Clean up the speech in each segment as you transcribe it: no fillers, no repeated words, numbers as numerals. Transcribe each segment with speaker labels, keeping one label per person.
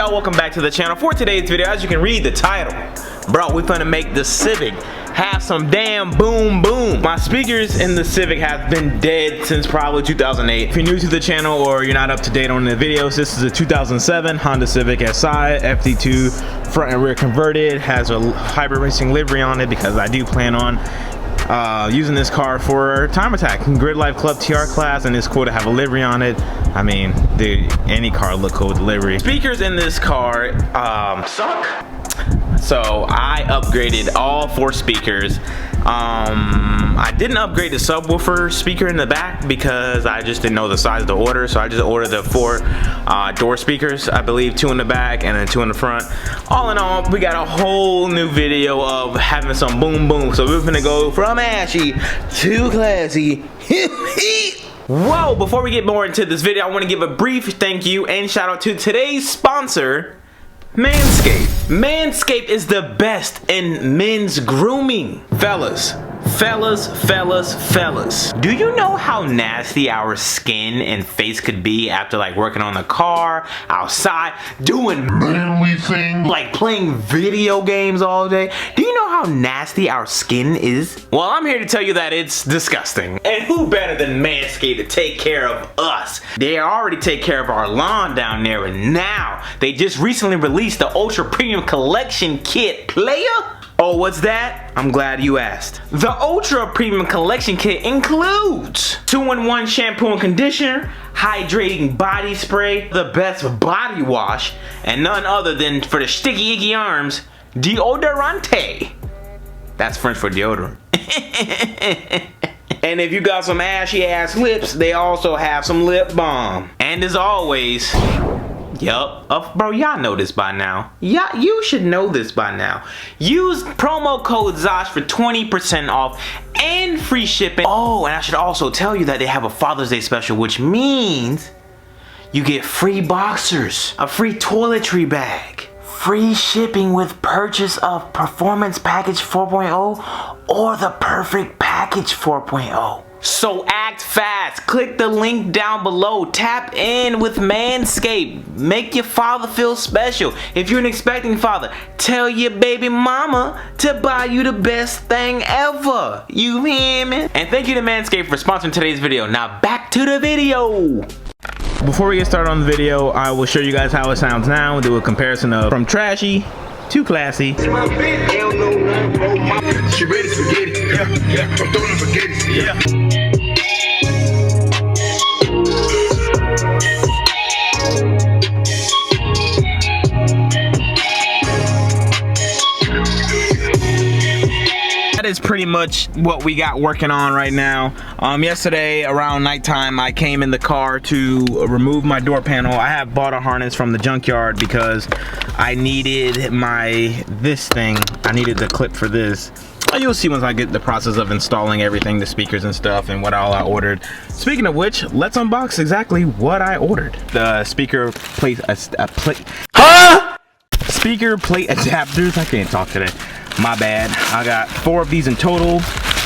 Speaker 1: y'all, welcome back to the channel. For today's video, as you can read the title, bro, we finna make the Civic have some damn boom boom. My speakers in the Civic have been dead since probably 2008. If you're new to the channel or you're not up to date on the videos, this is a 2007 Honda Civic Si FD2 front and rear converted. Has a hybrid racing livery on it because I do plan on using this car for time attack grid life club TR class, and it's cool to have a livery on it. I mean, dude, any car look cool with the livery. Speakers in this car suck, so I upgraded all 4 speakers. I didn't upgrade the subwoofer speaker in the back because I just didn't know the size of the order, so I just ordered the 4 door speakers. I believe 2 in the back and then 2 in the front. All in all, we got a whole new video of having some boom boom. So we're gonna go from ashy to classy. Whoa, before we get more into this video, I want to give a brief thank you and shout out to today's sponsor, Manscaped. Manscaped is the best in men's grooming. Fellas, do you know how nasty our skin and face could be after like working on the car, outside, doing manly things like playing video games all day? Do you know how nasty our skin is? Well, I'm here to tell you that it's disgusting. And who better than Manscaped to take care of us? They already take care of our lawn down there, and now they just recently released the Ultra Premium Collection Kit, player. Oh, what's that? I'm glad you asked. The Ultra Premium Collection Kit includes 2-in-1 shampoo and conditioner, hydrating body spray, the best body wash, and none other than, for the sticky icky arms, deodorante. That's French for deodorant. And if you got some ashy ass lips, they also have some lip balm. And as always, yup, bro, y'all know this by now. Yeah, you should know this by now. Use promo code Zosh for 20% off and free shipping. Oh, and I should also tell you that they have a Father's Day special, which means you get free boxers, a free toiletry bag, free shipping with purchase of Performance Package 4.0 or the Perfect Package 4.0. So act fast, click the link down below, tap in with Manscaped, make your father feel special. If you're an expecting father, tell your baby mama to buy you the best thing ever. You hear me? And thank you to Manscaped for sponsoring today's video. Now back to the video. Before we get started on the video, I will show you guys how it sounds now and do a comparison of from trashy to classy.
Speaker 2: She ready to forget it. Yeah. I'm throwing spaghetti. Yeah.
Speaker 1: That is pretty much what we got working on right now. Yesterday around nighttime, I came in the car to remove my door panel. I have bought a harness from the junkyard because I needed this thing. I needed the clip for this. You'll see once I get the process of installing everything, the speakers and stuff, and what all I ordered. Speaking of which, let's unbox exactly what I ordered. The speaker plate, speaker plate adapters. I can't talk today. My bad. I got 4 of these in total.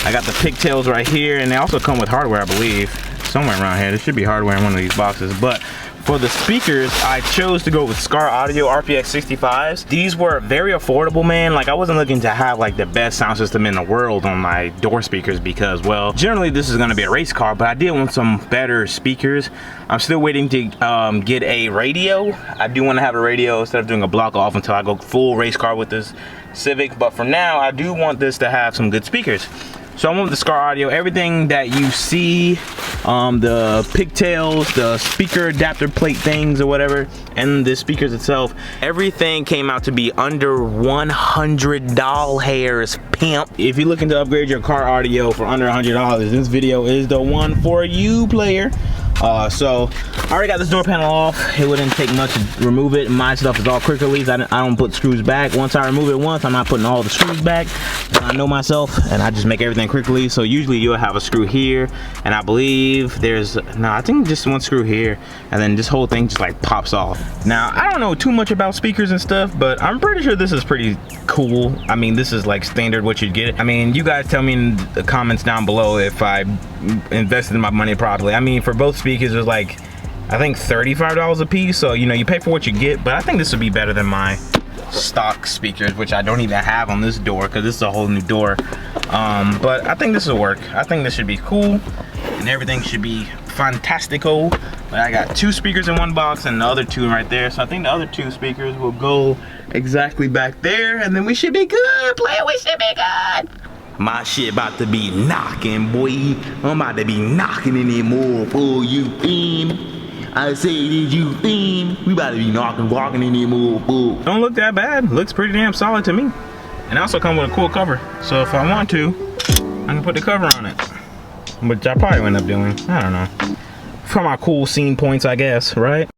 Speaker 1: I got the pigtails right here, and they also come with hardware, I believe. Somewhere around here. There should be hardware in one of these boxes. But for the speakers, I chose to go with Scar Audio RPX 65s. These were very affordable, man. Like, I wasn't looking to have like the best sound system in the world on my door speakers because, well, generally this is gonna be a race car, but I did want some better speakers. I'm still waiting to get a radio. I do want to have a radio instead of doing a block off until I go full race car with this Civic. But for now, I do want this to have some good speakers. So I went with the Scar Audio. Everything that you see, the pigtails, the speaker adapter plate things or whatever, and the speakers itself, everything came out to be under $100 hairs, pimp. If you're looking to upgrade your car audio for under $100, this video is the one for you, player. So I already got this door panel off. It wouldn't take much to remove it. My stuff is all quick release. I don't put screws back. Once I remove it once, I'm not putting all the screws back. I know myself, and I just make everything quick release. So usually you'll have a screw here, and I believe there's, no, I think just one screw here, and then this whole thing just like pops off. Now, I don't know too much about speakers and stuff, but I'm pretty sure this is pretty cool. I mean, this is like standard what you'd get. I mean, you guys tell me in the comments down below if I invested in my money properly. I mean, for both speakers, it was like I think $35 a piece. So, you know, you pay for what you get, but I think this would be better than my stock speakers, which I don't even have on this door because this is a whole new door. But I think this will work. I think this should be cool and everything should be fantastical. But I got 2 speakers in one box and the other 2 right there. So I think the other 2 speakers will go exactly back there and then we should be good. We should be good. My shit about to be knocking, boy. I'm about to be knocking in there more for you, fam. I say, did you fam? We about to be knocking, walking in there more for. Don't look that bad. Looks pretty damn solid to me. And I also come with a cool cover. So if I want to, I can put the cover on it. Which I probably end up doing. I don't know. For my cool scene points, I guess, right?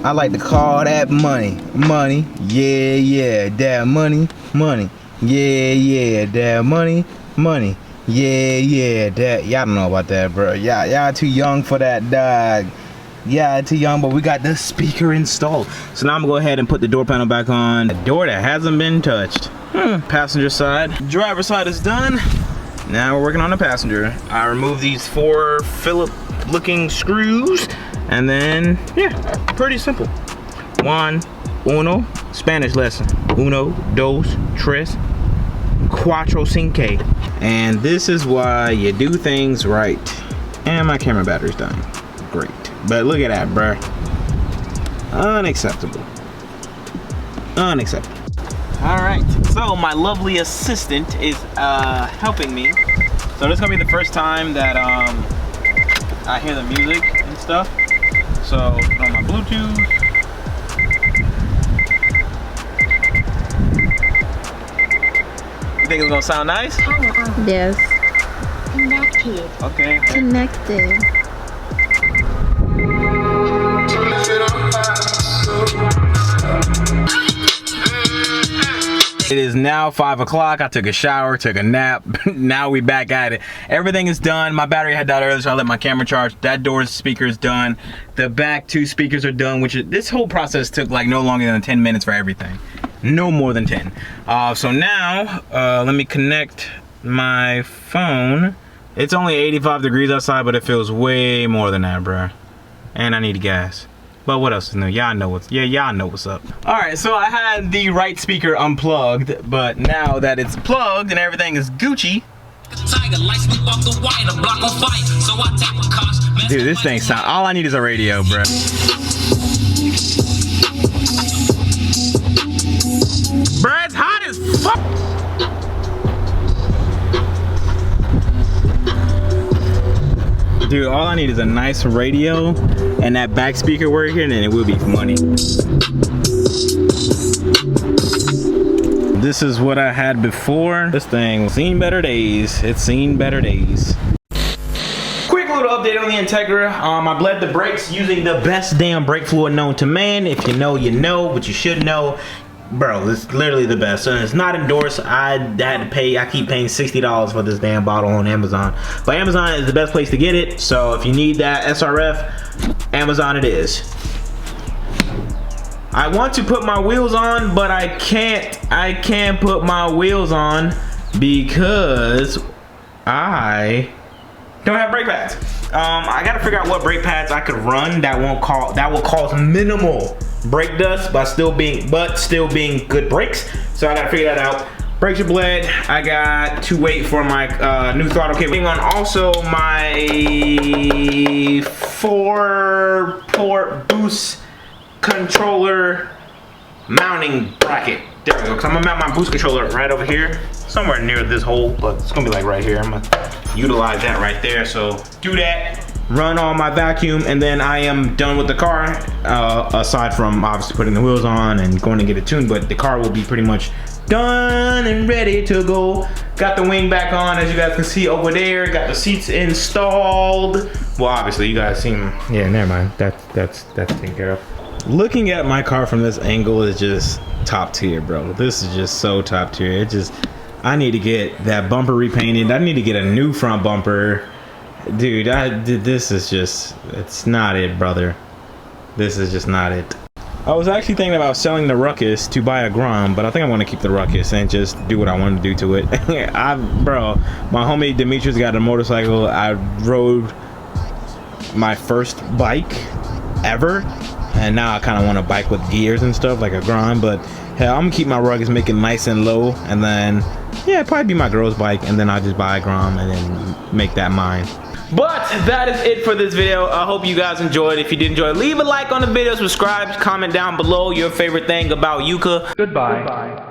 Speaker 1: I like to call that money. Money, yeah, yeah, that money, money, yeah, yeah, that money, money, yeah, yeah, that. Y'all don't know about that, bro. Y'all too young for that, dog. Yeah, too young, but we got the speaker installed. So now I'm gonna go ahead and put the door panel back on. The door that hasn't been touched. Passenger side. Driver side is done. Now we're working on the passenger. I removed these 4 Phillips looking screws. And then, yeah, pretty simple. 1, uno, Spanish lesson. Uno, dos, tres, cuatro, cinque. And this is why you do things right. And my camera battery's dying. Great. But look at that, bruh. Unacceptable. Unacceptable. All right, so my lovely assistant is helping me. So this is gonna be the first time that I hear the music and stuff. So put on my Bluetooth. You think it's gonna sound nice?
Speaker 3: Yes.
Speaker 4: Connected.
Speaker 1: Okay.
Speaker 3: Connected.
Speaker 1: It is now 5 o'clock. I took a shower, took a nap. Now we back at it. Everything is done. My battery had died earlier, so I let my camera charge. That door's speaker is done. The back 2 speakers are done, which is, this whole process took like no longer than 10 minutes for everything. No more than 10. So now, let me connect my phone. It's only 85 degrees outside, but it feels way more than that, bruh. And I need gas. But what else is new? Y'all know what's up. All right, so I had the right speaker unplugged, but now that it's plugged and everything is Gucci. Dude, this thing sound, all I need is a radio, bro. Bruh, it's hot as fuck. Dude, all I need is a nice radio and that back speaker working, and it will be money. This is what I had before. This thing seen better days. It's seen better days. Quick little update on the Integra. I bled the brakes using the best damn brake fluid known to man. If you know, you know, but you should know. Bro, it's literally the best. And it's not endorsed. I keep paying $60 for this damn bottle on Amazon. But Amazon is the best place to get it. So if you need that SRF, Amazon it is. I want to put my wheels on, but I can't put my wheels on because I don't have brake pads. I gotta figure out what brake pads I could run that will cause minimal brake dust, but still being good brakes. So I gotta figure that out. Brakes are bled. I got to wait for my new throttle cable. On also my 4-port boost controller mounting bracket. There we go. Cause I'm gonna mount my boost controller right over here, somewhere near this hole, but it's gonna be like right here. I'm gonna utilize that right there. So do that. Run all my vacuum, and then I am done with the car, aside from obviously putting the wheels on and going to get it tuned, but the car will be pretty much done and ready to go. Got the wing back on, as you guys can see over there. Got the seats installed. Well, obviously you guys seen them. Yeah, never mind. That's taken care of. Looking at my car from this angle is just top tier, bro. This is just so top tier. I need to get that bumper repainted. I need to get a new front bumper. Dude, this is just, it's not it, brother. This is just not it. I was actually thinking about selling the Ruckus to buy a Grom, but I think I want to keep the Ruckus and just do what I want to do to it. Bro, my homie Demetrius got a motorcycle. I rode my first bike ever, and now I kind of want a bike with gears and stuff like a Grom. But hell, I'm gonna keep my Ruckus, make it nice and low, and then yeah, it'd probably be my girl's bike, and then I'll just buy a Grom and then make that mine. But that is it for this video. I hope you guys enjoyed. If you did enjoy, leave a like on the video, subscribe, comment down below your favorite thing about Yuka. Goodbye.